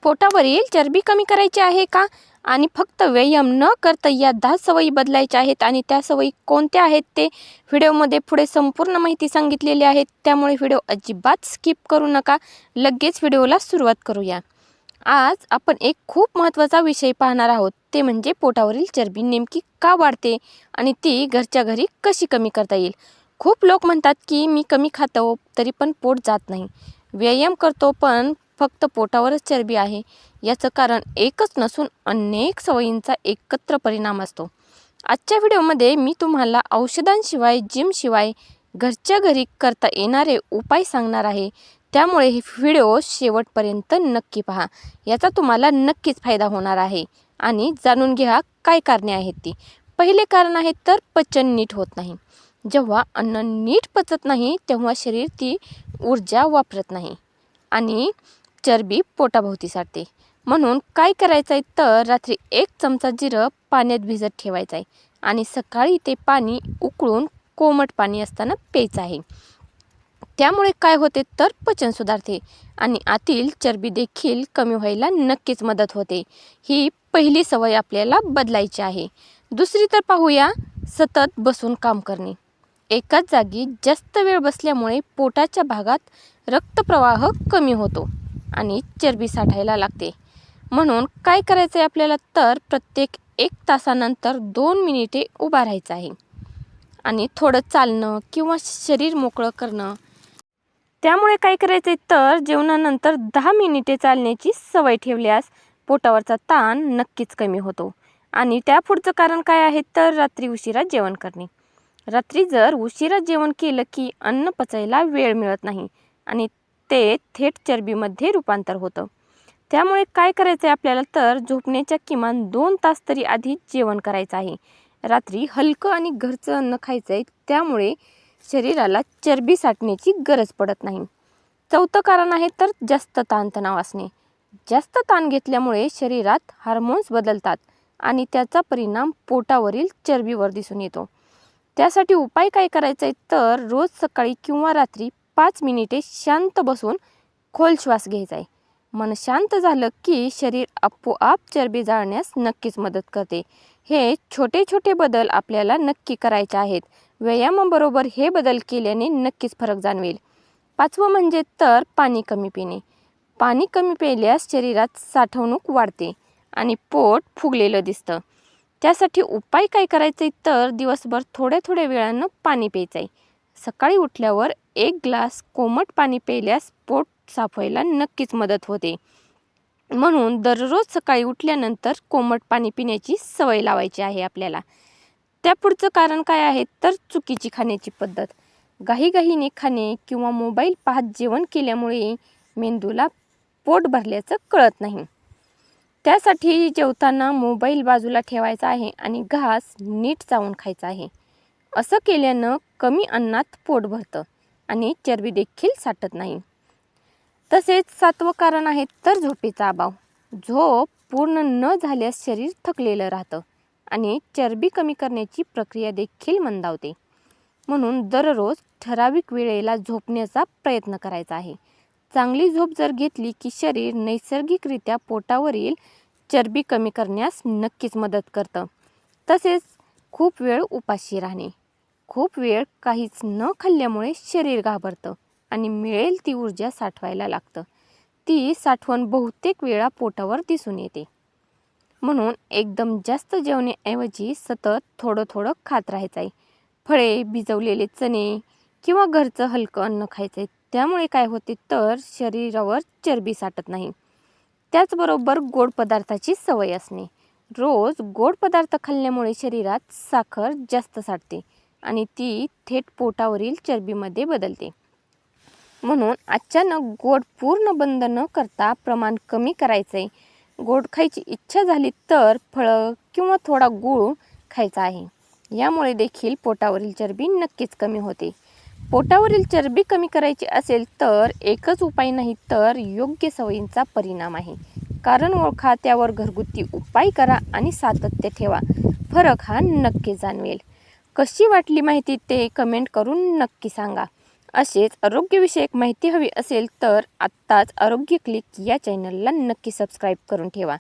पोटावरील चरबी कमी करायची आहे का? आणि फक्त व्यायाम न करता या 10 सवयी बदलायच्या आहेत आणि त्या सवयी कोणत्या आहेत ते व्हिडिओमध्ये पुढे संपूर्ण माहिती सांगितलेली आहे. त्यामुळे व्हिडिओ अजिबात स्किप करू नका. लगेच व्हिडिओला सुरुवात करूया. आज आपण एक खूप महत्त्वाचा विषय पाहणार आहोत. ते म्हणजे पोटावरील चरबी नेमकी का वाढते आणि ती घरच्या घरी कशी कमी करता येईल. खूप लोक म्हणतात की मी कमी खातो तरी पण पोट जात नाही. व्यायाम करतो पण फक्त पोटावरच चरबी आहे. याचं कारण एकच नसून अनेक सवयींचा एकत्र परिणाम असतो. आजच्या व्हिडिओमध्ये मी तुम्हाला औषधांशिवाय, जिमशिवाय घरच्या घरी करता येणारे उपाय सांगणार आहे. त्यामुळे हे व्हिडिओ शेवटपर्यंत नक्की पहा. याचा तुम्हाला नक्कीच फायदा होणार आहे. आणि जाणून घ्या काय कारणे आहेत ती. पहिले कारण आहे तर पचन नीट होत नाही. जेव्हा अन्न नीट पचत नाही तेव्हा शरीर ती ऊर्जा वापरत नाही आणि चरबी पोटाभोवती साठते. म्हणून काय करायचं आहे तर रात्री 1 चमचा जिरं पाण्यात भिजत ठेवायचं आहे आणि सकाळी ते पाणी उकळून कोमट पाणी असताना प्यायचं आहे. त्यामुळे काय होते तर पचन सुधारते आणि आतील चरबी देखील कमी व्हायला नक्कीच मदत होते. ही पहिली सवय आपल्याला बदलायची आहे. दुसरी तर पाहूया, सतत बसून काम करणे. एकाच जागी जास्त वेळ बसल्यामुळे पोटाच्या भागात रक्तप्रवाह कमी होतो आणि चरबी साठायला लागते. म्हणून काय करायचं आहे आपल्याला तर प्रत्येक 1 तासानंतर 2 मिनिटे उभा राहायचं आहे आणि थोडं चालणं किंवा शरीर मोकळं करणं. त्यामुळे काय करायचं आहे तर जेवणानंतर 10 मिनिटे चालण्याची सवय ठेवल्यास पोटावरचा ताण नक्कीच कमी होतो. आणि त्या पुढचं कारण काय आहे तर रात्री उशिरा जेवण करणे. रात्री जर उशिरा जेवण केलं की अन्न पचायला वेळ मिळत नाही आणि ते थेट चरबीमध्ये रूपांतर होतं. त्यामुळे काय करायचं आहे आपल्याला तर झोपण्याच्या किमान 2 तास तरी आधी जेवण करायचं आहे. रात्री हलकं आणि घरचं अन्न खायचं आहे. त्यामुळे शरीराला चरबी साठण्याची गरज पडत नाही. चौथं कारण आहे तर जास्त ताणतणाव असणे. जास्त ताण घेतल्यामुळे शरीरात हार्मोन्स बदलतात आणि त्याचा परिणाम पोटावरील चरबीवर दिसून येतो. त्यासाठी उपाय काय करायचा आहे तर रोज सकाळी किंवा रात्री 5 मिनिटे शांत बसून खोल श्वास घ्यायचा आहे. मन शांत झालं की शरीर आपोआप चरबी जाळण्यास नक्कीच मदत करते. हे छोटे छोटे बदल आपल्याला नक्की करायचे आहेत. व्यायामाबरोबर हे बदल केल्याने नक्कीच फरक जाणवेल. 5वं म्हणजे तर पाणी कमी पिणे. पाणी कमी प्यायल्यास शरीरात साठवणूक वाढते आणि पोट फुगलेलं दिसतं. त्यासाठी उपाय काय करायचे तर दिवसभर थोड्या थोड्या वेळानं पाणी प्यायचं आहे. सकाळी उठल्यावर 1 ग्लास कोमट पाणी प्यायल्यास पोट साफ व्हायला नक्कीच मदत होते. म्हणून दररोज सकाळी उठल्यानंतर कोमट पाणी पिण्याची सवय लावायची आहे आपल्याला. त्या पुढचं कारण काय आहे तर चुकीची खाण्याची पद्धत. घाईघाईने खाणे किंवा मोबाईल पाहत जेवण केल्यामुळे मेंदूला पोट भरल्याचं कळत नाही. त्यासाठी जेवताना मोबाईल बाजूला ठेवायचा आहे आणि घास नीट चावून खायचा आहे. असं केल्यानं कमी अन्नात पोट भरतं आणि चरबी देखील साठत नाही. तसेच 7वं कारण आहे तर झोपेचा अभाव. झोप पूर्ण न झाल्यास शरीर थकलेलं राहतं आणि चरबी कमी करण्याची प्रक्रिया देखील मंदावते. म्हणून दररोज ठराविक वेळेला झोपण्याचा प्रयत्न करायचा आहे. चांगली झोप जर घेतली की शरीर नैसर्गिकरित्या पोटावरील चरबी कमी करण्यास नक्कीच मदत करतं. तसेच खूप वेळ उपाशी राहणे. खूप वेळ काहीच न खाल्ल्यामुळे शरीर घाबरतं आणि मिळेल ती ऊर्जा साठवायला लागतं. ती साठवण बहुतेक वेळा पोटावर दिसून येते. म्हणून एकदम जास्त जेवण्याऐवजी सतत थोडं थोडं खात राहायचं आहे. फळे, भिजवलेले चणे किंवा घरचं हलकं अन्न खायचं आहे. त्यामुळे काय होते तर शरीरावर चरबी साठत नाही. त्याचबरोबर गोड पदार्थाची सवय असणे. रोज गोड पदार्थ खाल्ल्यामुळे शरीरात साखर जास्त साठते आणि ती थेट पोटावरील चरबीमध्ये बदलते. म्हणून अचानक गोड पूर्ण बंद न करता प्रमाण कमी करायचं आहे. गोड खायची इच्छा झाली तर फळं किंवा थोडा गूळ खायचा आहे. यामुळे देखील पोटावरील चरबी नक्कीच कमी होते. पोटावरील चरबी कमी करायची असेल तर एकच उपाय नाही तर योग्य सवयींचा परिणाम आहे. कारण ओळखा, त्यावर घरगुती उपाय करा आणि सातत्य ठेवा. फरक हा नक्की जाणवेल. कशी वाटली माहिती ते कमेंट करून नक्की सांगा. असेच आरोग्यविषयक माहिती हवी असेल तर आत्ताच आरोग्य क्लिक या चॅनलला नक्की सबस्क्राईब करून ठेवा.